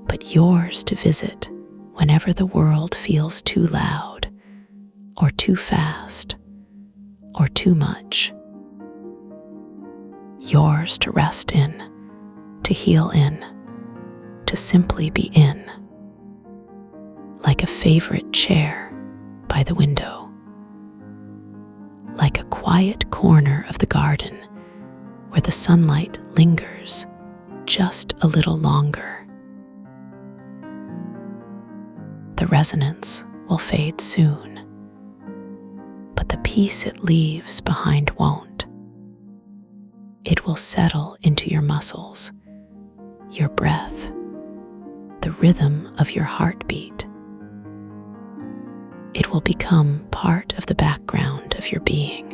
but yours to visit whenever the world feels too loud or too fast or too much. Yours to rest in, to heal in, to simply be in, like a favorite chair by the window, like a quiet corner of the garden where the sunlight lingers just a little longer. The resonance will fade soon, but the peace it leaves behind won't. It will settle into your muscles, your breath, the rhythm of your heartbeat. It will become part of the background of your being,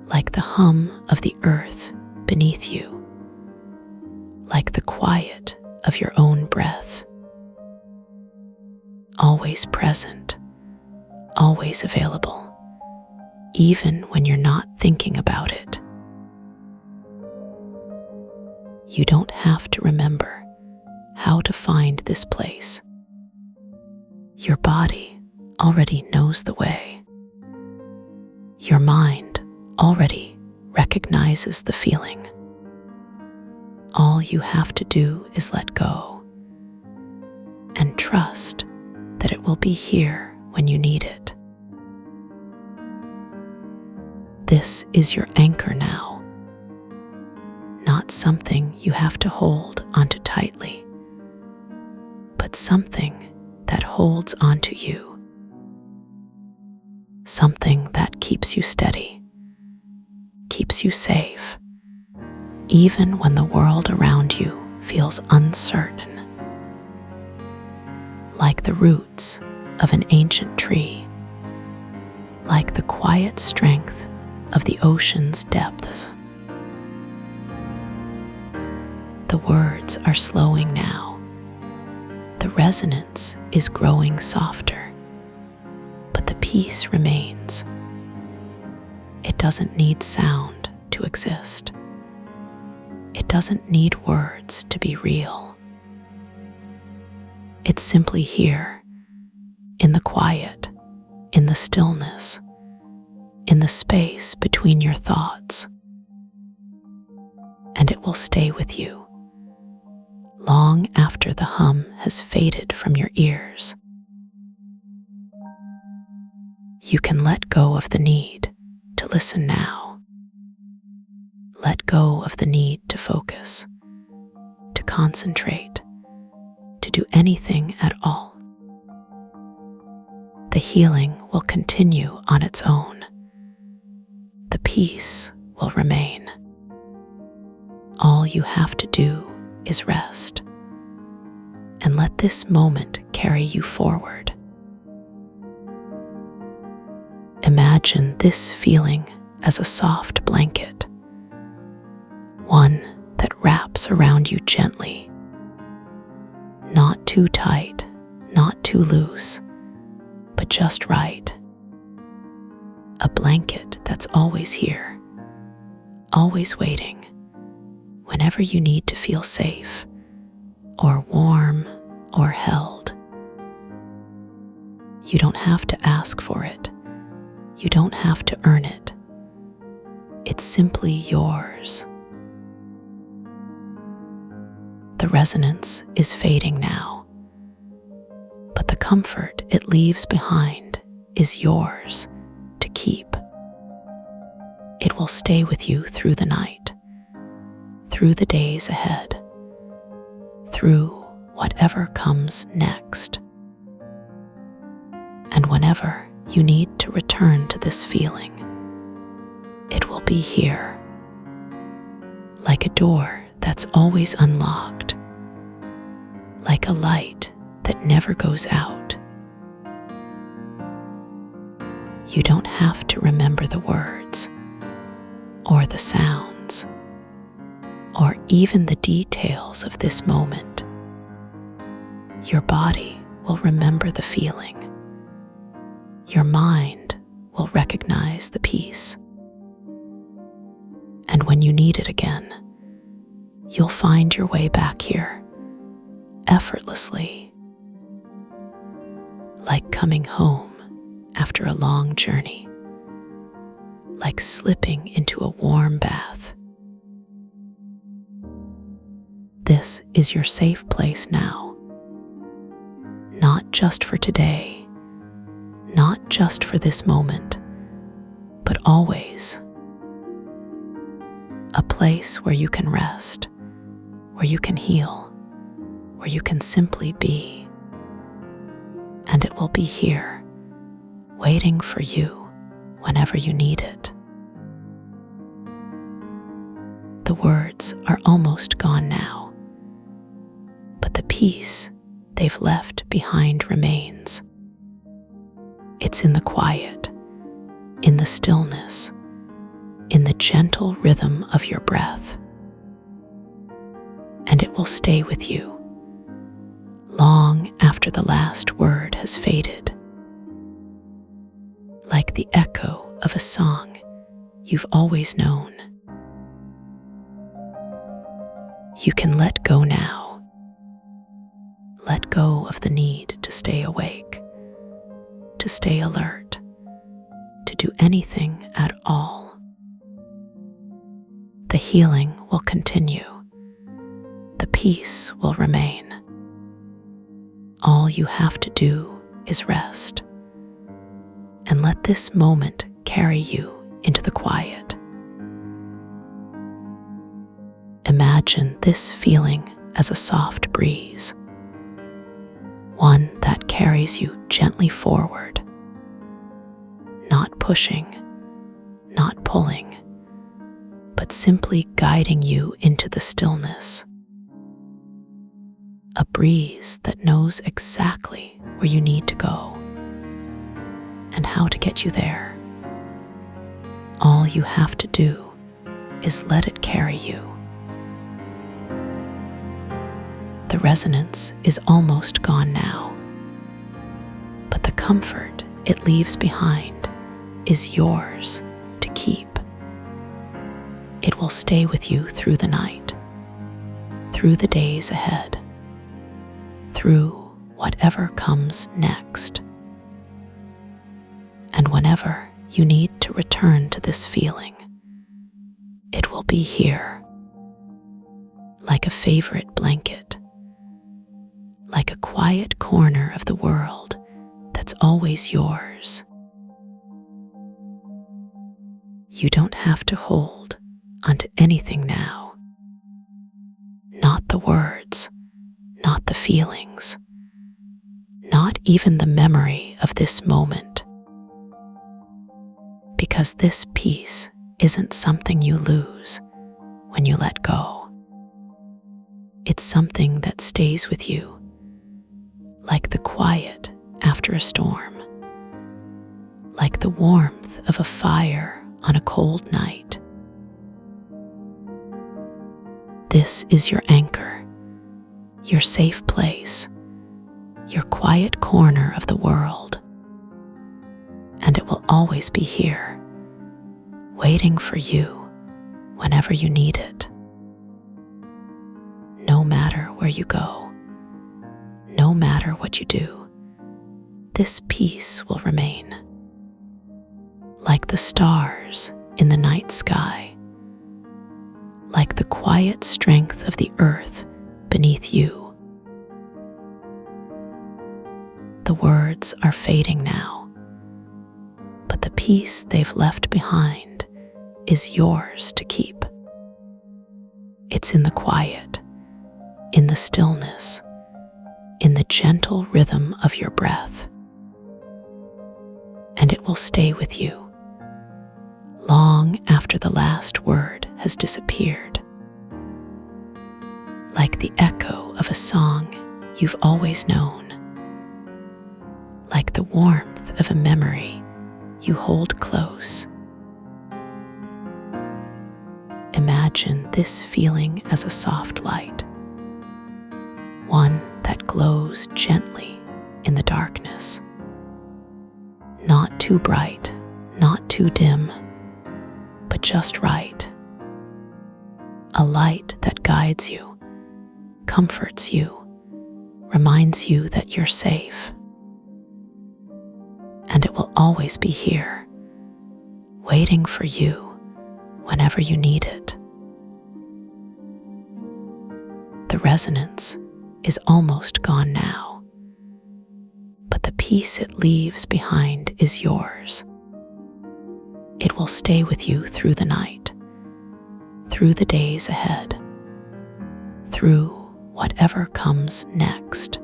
like the hum of the earth beneath you, like the quiet of your own breath. Always present, always available, even when you're not thinking about it. You don't have to remember how to find this place. Your body already knows the way. Your mind already recognizes the feeling. All you have to do is let go and trust that it will be here when you need it. This is your anchor now, not something you have to hold onto tightly, but something that holds onto you, something that keeps you steady, keeps you safe, even when the world around you feels uncertain. Like the roots of an ancient tree, like the quiet strength of the ocean's depths. The words are slowing now. The resonance is growing softer, but the peace remains. It doesn't need sound to exist. It doesn't need words to be real. It's simply here, in the quiet, in the stillness, in the space between your thoughts. And it will stay with you long after the hum has faded from your ears. You can let go of the need to listen now. Let go of the need to focus, to concentrate, to do anything at all. The healing will continue on its own. The peace will remain. All you have to do is rest and let this moment carry you forward. Imagine this feeling as a soft blanket, one that wraps around you gently, not too tight, not too loose, but just right. A blanket that's always here, always waiting, whenever you need to feel safe, or warm, or held. You don't have to ask for it. You don't have to earn it. It's simply yours. The resonance is fading now, but the comfort it leaves behind is yours to keep. It will stay with you through the night, through the days ahead, through whatever comes next. And whenever you need to return to this feeling, it will be here, like a door that's always unlocked, like a light that never goes out. You don't have to remember the words, or the sounds, or even the details of this moment. Your body will remember the feeling. Your mind will recognize the peace. And when you need it again, you'll find your way back here, effortlessly, like coming home after a long journey, like slipping into a warm bath. This is your safe place now, not just for today, not just for this moment, but always. A place where you can rest, where you can heal, where you can simply be. And it will be here, waiting for you whenever you need it. The words are almost gone now, but the peace they've left behind remains. It's in the quiet, in the stillness, in the gentle rhythm of your breath. And it will stay with you long after the last word has faded, like the echo of a song you've always known. You can let go now. Let go of the need to stay awake, to stay alert, to do anything at all. The healing will continue. The peace will remain. All you have to do is rest and let this moment carry you into the quiet. Imagine this feeling as a soft breeze, one that carries you gently forward, not pushing, not pulling, but simply guiding you into the stillness. A breeze that knows exactly where you need to go and how to get you there. All you have to do is let it carry you. The resonance is almost gone now, but the comfort it leaves behind is yours to keep. It will stay with you through the night, through the days ahead, through whatever comes next. And whenever you need to return to this feeling, it will be here, like a favorite blanket, like a quiet corner of the world that's always yours. You don't have to hold onto anything now. Not the words, not the feelings, not even the memory of this moment. Because this peace isn't something you lose when you let go. It's something that stays with you, like the quiet after a storm, like the warmth of a fire on a cold night. This is your anchor, your safe place, your quiet corner of the world. And it will always be here, waiting for you whenever you need it. No matter where you go, no matter what you do, this peace will remain. Like the stars in the night sky, like the quiet strength of the earth beneath you. The words are fading now, but the peace they've left behind is yours to keep. It's in the quiet, in the stillness, in the gentle rhythm of your breath. And it will stay with you long after the last word has disappeared. Like the echo of a song you've always known, like the warmth of a memory you hold close. Imagine this feeling as a soft light, one that glows gently in the darkness. Not too bright, not too dim, but just right. A light that guides you, comforts you, reminds you that you're safe. And it will always be here, waiting for you whenever you need it. The resonance is almost gone now, but the peace it leaves behind is yours. It will stay with you through the night, through the days ahead, through whatever comes next.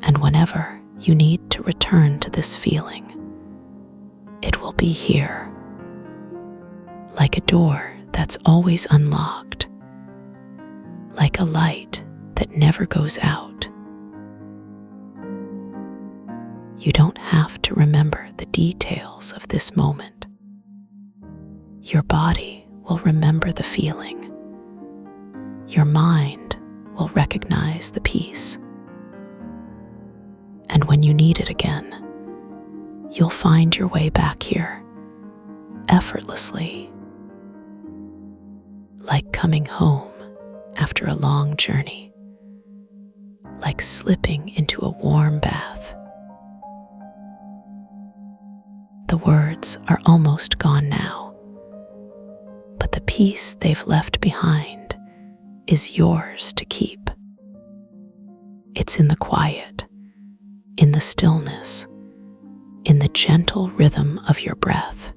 And whenever you need to return to this feeling, it will be here, like a door that's always unlocked, like a light that never goes out. You don't have to remember the details of this moment. Your body will remember the feeling. Your mind will recognize the peace. And when you need it again, you'll find your way back here, effortlessly, like coming home after a long journey, like slipping into a warm bath. The words are almost gone now, but the peace they've left behind is yours to keep. It's in the quiet, in the stillness, in the gentle rhythm of your breath,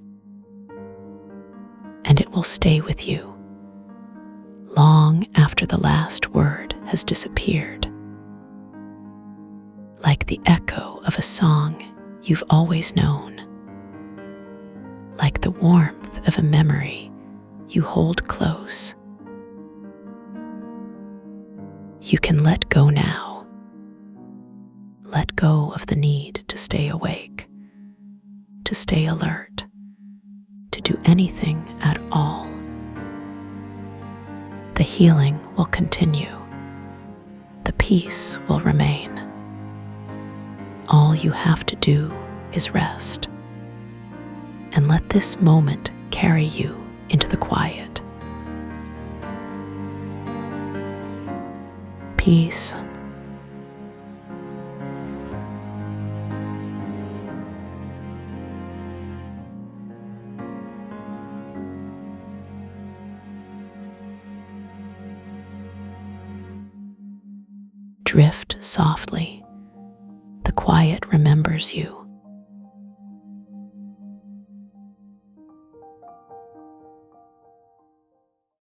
and it will stay with you long after the last word has disappeared, like the echo of a song you've always known, like the warmth of a memory you hold close. You can let go now. Let go of the need to stay awake, to stay alert, to do anything at all. The healing will continue. The peace will remain. All you have to do is rest and let this moment carry you into the quiet. Peace. Drift softly. The quiet remembers you.